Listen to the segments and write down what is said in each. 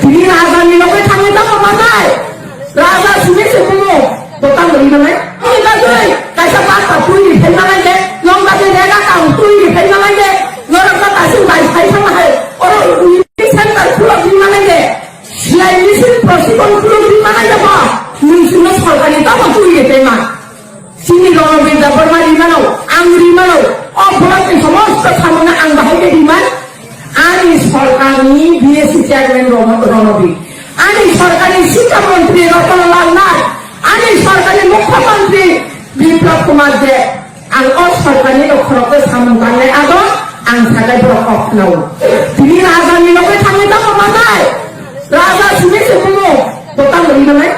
Jadi raja ni nak kau tanya tak apa nak? Raja sini sebelum datang dari mana? Ini kan tu, kaisa apa tu ini hendak lagi, long lagi lega kau tu ini hendak lagi, orang kata sih baik baik sama hai, orang ini center pulau di mana lagi? Selain ini prosipon pulau di mana lagi apa? Mungkin sekolah ni tak apa tu ini tema. Sini orang benda bermari mana? Angri mana? Oh pulau ni semua sama nak anggahan di mana? Ani সরকারি BSc chairman Ranbir, ani সরকারি শিক্ষামন্ত্রী Ratanlal Nath, ani সরকারি মুখ্যমন্ত্রী Biplab Kumar Deb, ang সরকারি লক্ষ্যকে সামনে আগত ang সাগাই Brock নাও তিনি রাজধানী লোকে থামে দাও মানায় রাজা শুনেছে কোনো দোকান লই নাই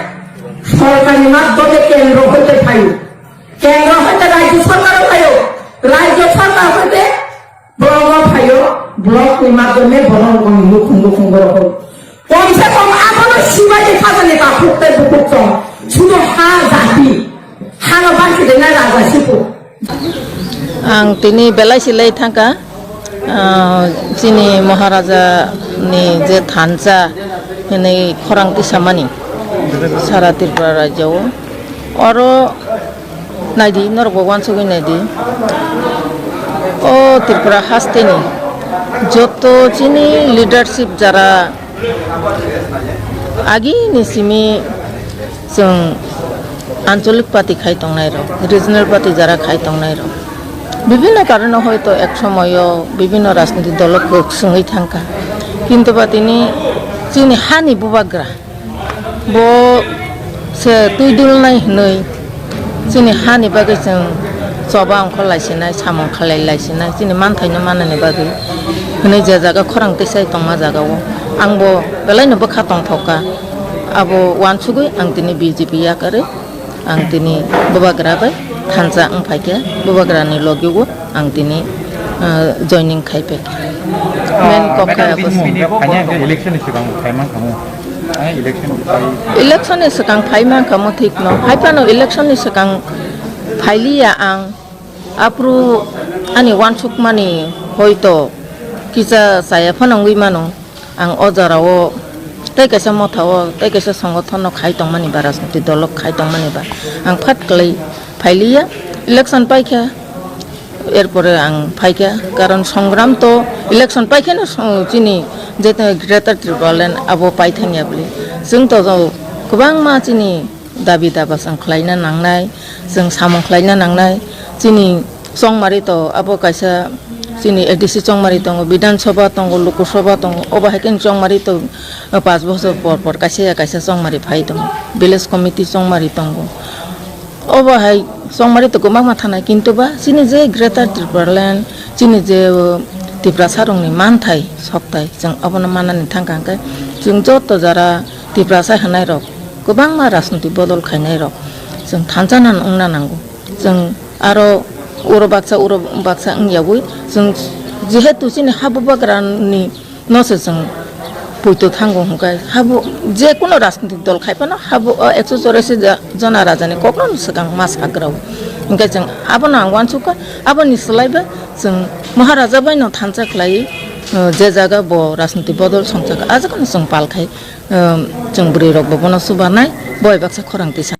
সরকারি মাধ্যমে কেন্দ্র হতে পাই কেন্দ্র হতে রাজ্য সরকার পাই রাজ্য সরকার হতে বড় ভাই ব্লক মাধ্যমে বড় খুঙ্গ রকম কমসে কম এখনো শিবাজি খাজানে তা ফুটতে ফুটছ শুধু হা জাতি হানো বাকি দেয় না রাজা Shipu ang tini belai silai thangka chini maharaja ni je thancha hene khorang ti samani sara tripura rajyo oro naidi nor bhagwan sugi naidi o tripura hasteni joto chini leadership jara agi ni simi jong আঞ্চলিক party খাই তংনাই র regional party যারা খাই তংনাই র বিভিন্ন কারণে হয়তো এক সময়ও বিভিন্ন রাজনৈতিক দলক সঙ্গেই থাকা কিন্তু বা তিনি চিনি হানি বুবাগ্রা ব সে তুই দুল নাই নই চিনি হানি বাগে जों সবা অংখ লাইছিনাই সামং খালাই লাইছিনাই চিনি মানথাইনো মানানি বাগে হनै যে জায়গা খরাং তেসাই তংमा জায়গাও आंबो बेलायनोबो खातं थका आबो वानसुगै आं दिनै बिजेपि याकारे आं दिनै बबाग्राबाय थानजा आं फाइके बबाग्रानि लगियावबो आं दिनै जयनिं खायबाय मेन कखायाबो इलेक्शननि सिगां फाइमान खामो थिक न फाइफानो इलेक्शननि सिगां फाइलिया आं आप्रु आंनि वानसुकमानि हयतो किजा जाया फनांगै मानो आं अजाराव तैकाisa मथाव तैकाisa संगठन खाइ तंमानि बा राजनीतिक दल खाइ तंमानि बा आं फाटक्लै फाइलिया इलेक्शन पाइखा एरपरे आं फाइखा कारण संग्राम तो इलेक्शन पाइखानो चिनि जेते ग्रेटर त्रिपुरालेण्ड आबो पाइथांया बले जों तो गोबां मा चिनि दाबि दाबा जों खालायना नांनाय जों सामं खालायना नांनाय चिनि संमारि तो आबो कायसा চিনি এডিসি চংমারি দङ বিধানসভা दङ लोकसभा दङ अबाहायकेन चंमारि तो 5 বছর পর কাইসা चंमारि फाइ दङ ভিলেজ कमिटि चंमारि दङ अबाहाय चंमारि तो गोबां मा थानाय किन्तु बा चिनि जे ग्रेटर त्रिपुरालेण्ड चिनि जे त्रिपुरा सारंनि मानथाय सप्ताय जों अबनो मानानै थांगांखाय जों जत जारा त्रिपुरा साय होनाय रक गोबां मा राजनीतिक बदल खायनाय रक जों थानजानान अंना नांगौ जों आरो उरबाक्सा अंयावै जों जिहेतु चिनि हाबु बाग्रानि नसे जों पयतो थांगौ हंगाय हाबु जे कोनो राजनीतिक दल खायफानो हाबु 184 जना राजानि कखनो सिगां मास हाग्राव ओंखाय जों आबनो आं वानसुका आबनि सोलायबा जों महाराजा बायनो थानजाख्लाय जे जागा ब राजनीतिक बदल संजागा आजकनो जों पालखाय जों बुरै रक बबनो सुबानाय बय बाक्सा खरांति